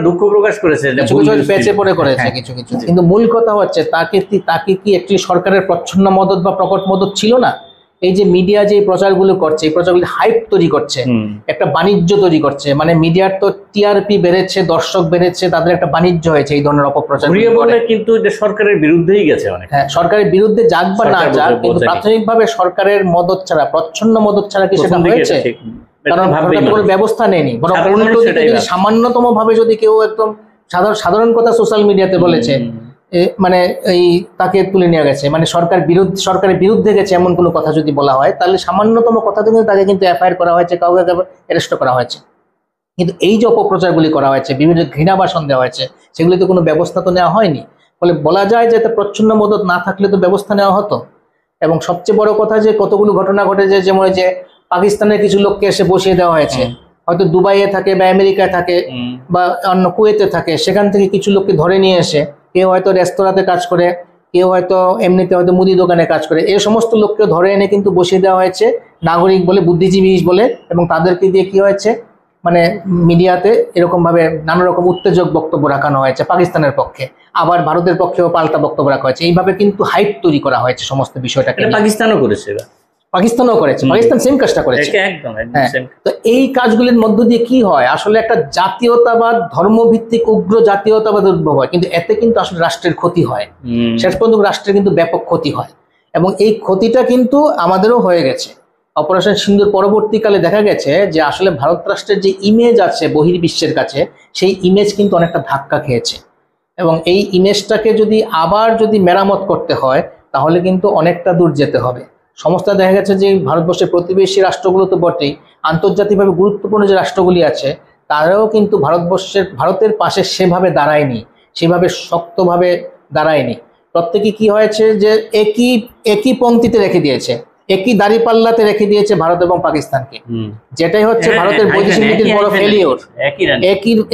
দুঃখ প্রকাশ করেছে, পেঁচে পড়ে করেছে কিছু কিছু। কিন্তু মূল কথা হচ্ছে তাকে কি একটি সরকারের প্রচ্ছন্ন মদত বা প্রকট মদত ছিল না? এই যে মিডিয়া যে প্রচারগুলো করছে, এই প্রচারগুলো হাইপ তৈরি করছে, একটা বাণিজ্য তৈরি করছে। মানে মিডিয়ার তো টিআরপি বেড়েছে, দর্শক বেড়েছে, তাদের একটা বাণিজ্য হয়েছে এই ধরনের অপপ্রচার। কিন্তু সরকারের বিরুদ্ধেই গেছে অনেক। হ্যাঁ, সরকারের বিরুদ্ধে যাক বা না যাক, কিন্তু প্রাথমিকভাবে সরকারের মদত ছাড়া, প্রচ্ছন্ন মদত ছাড়া কি সেটা হয়েছে? কারণ কোনো ব্যবস্থা নেয়নি। বরং সামান্যতম ভাবে যদি কেউ একদম সাধারণ কথা সোশ্যাল মিডিয়াতে বলেছে, মানে এই তাকে তুলে নিয়ে গেছে, মানে সরকারের বিরুদ্ধে গেছে এমন কোনো কথা যদি বলা হয়, তাহলে সামান্যতম কথা থেকে তাকে কিন্তু এফআইআর করা হয়েছে, কাউকে অ্যারেস্ট করা হয়েছে। কিন্তু এই যে অপপ্রচারগুলি করা হয়েছে, বিভিন্ন ঘৃণা ভাষণ দেওয়া হয়েছে, সেগুলিতে কোনো ব্যবস্থা তো নেওয়া হয়নি। ফলে বলা যায় যে প্রচ্ছন্ন মদত না থাকলে তো ব্যবস্থা নেওয়া হতো। এবং সবচেয়ে বড় কথা যে কতগুলো ঘটনা ঘটেছে, যেমন যে পাকিস্তানের কিছু লোককে এসে বসিয়ে দেওয়া হয়েছে, হয়তো দুবাইয়ে থাকে বা আমেরিকায় থাকে বা অন্য কুয়েতে থাকে, সেখান থেকে কিছু লোককে ধরে নিয়ে এসে, কেউ হয়তো রেস্তোরাঁতে কাজ করে, কেউ হয়তো এমনিতে হয়তো মুদি দোকানে কাজ করে, এই সমস্ত লোককে ধরে এনে কিন্তু বসিয়ে দেওয়া হয়েছে নাগরিক বলে, বুদ্ধিজীবী বলে। এবং তাদেরকে দিয়ে কি হয়েছে, মানে মিডিয়াতে এরকম ভাবে নানা রকম উত্তেজক বক্তব্য রাখানো হয়েছে পাকিস্তানের পক্ষে, আবার ভারতের পক্ষেও পাল্টা বক্তব্য রাখা হয়েছে। এইভাবে কিন্তু হাইপ তৈরি করা হয়েছে সমস্ত বিষয়টাকে। পাকিস্তানও করেছে, পাকিস্তান সেম কাজটা করেছে। তো এই কাজগুলির মধ্য দিয়ে কি হয়, আসলে একটা জাতীয়তাবাদ, ধর্মভিত্তিক উগ্র জাতীয়তাবাদ উদ্ভব হয়, কিন্তু এতে কিন্তু আসলে রাষ্ট্রের ক্ষতি হয়, শেষ পর্যন্ত রাষ্ট্রের কিন্তু ব্যাপক ক্ষতি হয়। এবং এই ক্ষতিটা কিন্তু আমাদেরও হয়ে গেছে। অপারেশন সিন্দুর পরবর্তীকালে দেখা গেছে যে আসলে ভারত রাষ্ট্রের যে ইমেজ আছে বহির্বিশ্বের কাছে, সেই ইমেজ কিন্তু অনেকটা ধাক্কা খেয়েছে। এবং এই ইমেজটাকে আবার যদি মেরামত করতে হয়, তাহলে কিন্তু অনেকটা দূর যেতে হবে। সমস্ত দেখা গেছে যে ভারতবর্ষের প্রতিবেশী রাষ্ট্রগুলো তো বটেই, আন্তর্জাতিকভাবে গুরুত্বপূর্ণ যে রাষ্ট্রগুলি আছে, তারাও কিন্তু ভারতের পাশে সেভাবে দাঁড়ায়নি, সেভাবে শক্তভাবে দাঁড়ায়নি। প্রত্যেকে কি হয়েছে যে একই পংক্তিতে রেখে দিয়েছে, একই দাঁড়িপাল্লাতে রেখে দিয়েছে ভারত এবং পাকিস্তানকে, যেটাই হচ্ছে ভারতের বৈদেশিক নীতির বড় ফেলিওর।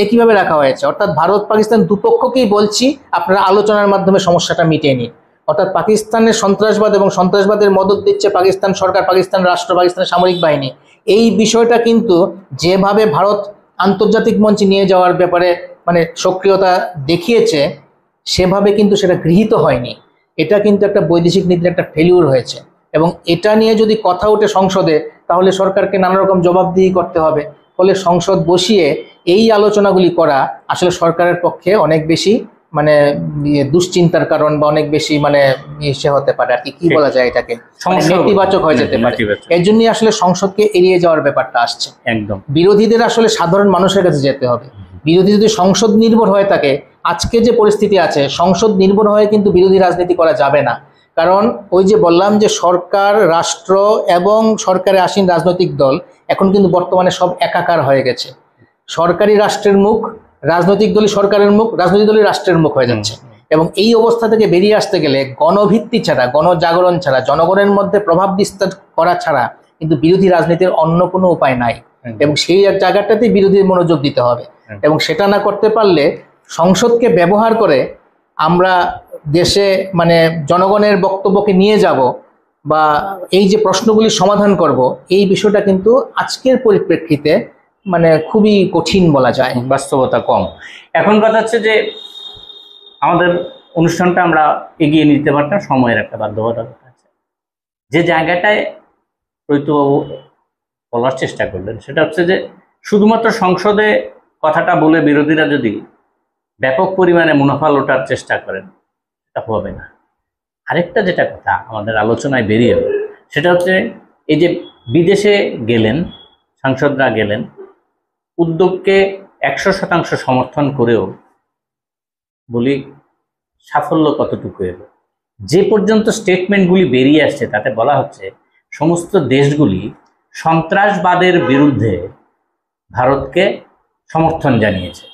একইভাবে রাখা হয়েছে, অর্থাৎ ভারত পাকিস্তান দুপক্ষকেই বলছি আপনারা আলোচনার মাধ্যমে সমস্যাটা মিটিয়ে নিন। অর্থাৎ পাকিস্তানের সন্ত্রাসবাদ এবং সন্ত্রাসবাদের মদত দিচ্ছে পাকিস্তান সরকার, পাকিস্তান রাষ্ট্র, পাকিস্তানের সামরিক বাহিনী। এই বিষয়টা কিন্তু যেভাবে ভারত আন্তর্জাতিক মঞ্চে নিয়ে যাওয়ার ব্যাপারে মানে সক্রিয়তা দেখিয়েছে, সেভাবে কিন্তু সেটা গৃহীত হয়নি। এটা কিন্তু একটা বৈদেশিক নীতির একটা ফেলিউর হয়েছে। এবং এটা নিয়ে যদি কথা ওঠে সংসদে, তাহলে সরকারকে নানা রকম জবাবদিহি করতে হবে। ফলে সংসদ বসিয়ে এই আলোচনাগুলি করা আসলে সরকারের পক্ষে অনেক বেশি মানে দুশ্চিন্তার কারণ, বা অনেক বেশি মানে সে হতে পারে আর কি বলা যায়, এটাকে নেতিবাচক হয়ে যেতে পারে। এর জন্যই আসলে সংসদকে এড়িয়ে যাওয়ার ব্যাপারটা আসছে। একদম বিরোধীদের আসলে সাধারণ মানুষের কাছে যেতে হবে। বিরোধী যদি সংসদ নির্ভর হয়ে থাকে, আজকে যে পরিস্থিতি আছে, সংসদ নির্ভর হয়ে কিন্তু বিরোধী রাজনীতি করা যাবে না। কারণ ওই যে বললাম যে সরকার, রাষ্ট্র এবং সরকারে আসীন রাজনৈতিক দল এখন কিন্তু বর্তমানে সব একাকার হয়ে গেছে। সরকারি রাষ্ট্রের মুখ, রাজনৈতিক দলই সরকারের মুখ, রাজনৈতিক দলই রাষ্ট্রের মুখ হয়ে যাচ্ছে। এবং এই অবস্থা থেকে বেরিয়ে আসতে গেলে গণভিত্তি ছাড়া, গণজাগরণ ছাড়া, জনগণের মধ্যে প্রভাব বিস্তার করা ছাড়া কিন্তু বিরোধী রাজনীতির অন্য কোনো উপায় নাই। এবং সেই জায়গাটাতেই বিরোধীর মনোযোগ দিতে হবে। এবং সেটা না করতে পারলে সংসদকে ব্যবহার করে আমরা দেশে মানে জনগণের বক্তব্যকে নিয়ে যাব বা এই যে প্রশ্নগুলির সমাধান করব, এই বিষয়টা কিন্তু আজকের পরিপ্রেক্ষিতে মানে খুবই কঠিন বলা যায়, বাস্তবতা কম। এখন কথা হচ্ছে যে আমাদের অনুষ্ঠানটা আমরা এগিয়ে নিতে পারতাম, সময়ের একটা বাধ্যবাধকতা আছে। যে জায়গাটায় প্রৈতবাবু বলার চেষ্টা করলেন, সেটা হচ্ছে যে শুধুমাত্র সংসদে কথাটা বলে বিরোধীরা যদি ব্যাপক পরিমাণে মুনাফা লোটার চেষ্টা করেন, এটা হবে না। আরেকটা যেটা কথা আমাদের আলোচনায় বেরিয়ে এলো, সেটা হচ্ছে এই যে বিদেশে গেলেন, সাংসদরা গেলেন, উদ্যোগকে 100% সমর্থন করেও বলি সাফল্য কতটুকু এলো? যে পর্যন্ত স্টেটমেন্টগুলি বেরিয়ে আসছে তাতে বলা হচ্ছে সমস্ত দেশগুলি সন্ত্রাসবাদের বিরুদ্ধে ভারতকে সমর্থন জানিয়েছে।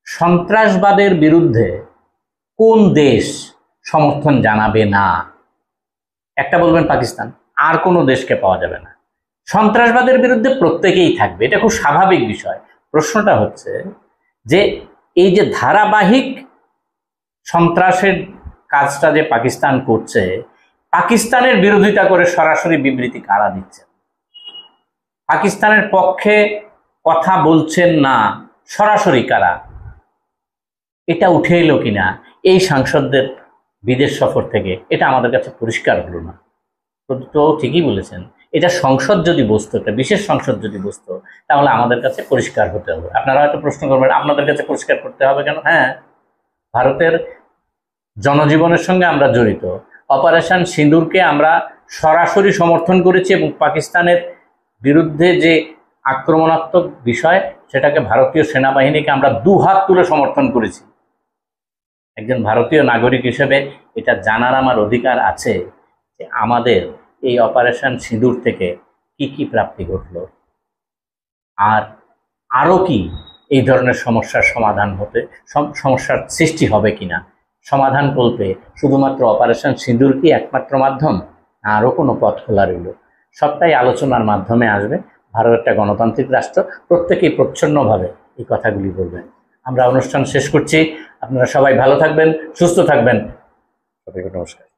সন্ত্রাসবাদের বিরুদ্ধে কোন দেশ সমর্থন জানাবে না? একটা বলবেন পাকিস্তান, আর কোনো দেশকে পাওয়া যাবে না। সন্ত্রাসবাদের বিরুদ্ধে প্রত্যেকেই থাকবে, এটা খুব স্বাভাবিক বিষয়। প্রশ্নটা হচ্ছে যে এই যে ধারাবাহিক সন্ত্রাসের কাজটা যে পাকিস্তান করছে, পাকিস্তানের বিরোধিতা করে সরাসরি বিবৃতি কারা দিচ্ছেন? পাকিস্তানের পক্ষে কথা বলছেন না সরাসরি কারা? এটা উঠে এলো কিনা এই সাংসদদের বিদেশ সফর থেকে, এটা আমাদের কাছে পরিষ্কার হলো না। তো ঠিকই বলেছেন, এটা সংসদ যদি বসতো, একটা বিশেষ সংসদ যদি বসতো, তাহলে আমাদের কাছে পরিষ্কার হতে হবে। আপনারা হয়তো প্রশ্ন করবেন আপনাদের কাছে পরিষ্কার করতে হবে কেন? হ্যাঁ, ভারতের জনজীবনের সঙ্গে আমরা জড়িত। অপারেশন সিঁদুরকে আমরা সরাসরি সমর্থন করেছি এবং পাকিস্তানের বিরুদ্ধে যে আক্রমণাত্মক বিষয়, সেটাকে ভারতীয় সেনাবাহিনীকে আমরা দুহাত তুলে সমর্থন করেছি। একজন ভারতীয় নাগরিক হিসেবে এটা জানার আমার অধিকার আছে যে আমাদের এই অপারেশন সিঁদুর থেকে কি কি প্রাপ্তি ঘটল, আর আরও কি এই ধরনের সমস্যার সমাধান হতে সমস্যার সৃষ্টি হবে কিনা, সমাধান কল্পে শুধুমাত্র অপারেশন সিঁদুর কি একমাত্র মাধ্যম, আরও কোনো পথ খোলা রইল? সবটাই আলোচনার মাধ্যমে আসবে। ভারত একটা গণতান্ত্রিক রাষ্ট্র, প্রত্যেকেই প্রচ্ছন্নভাবে এই কথাগুলি বলবেন। আমরা অনুষ্ঠান শেষ করছি। আপনারা সবাই ভালো থাকবেন, সুস্থ থাকবেন। সবাইকে নমস্কার।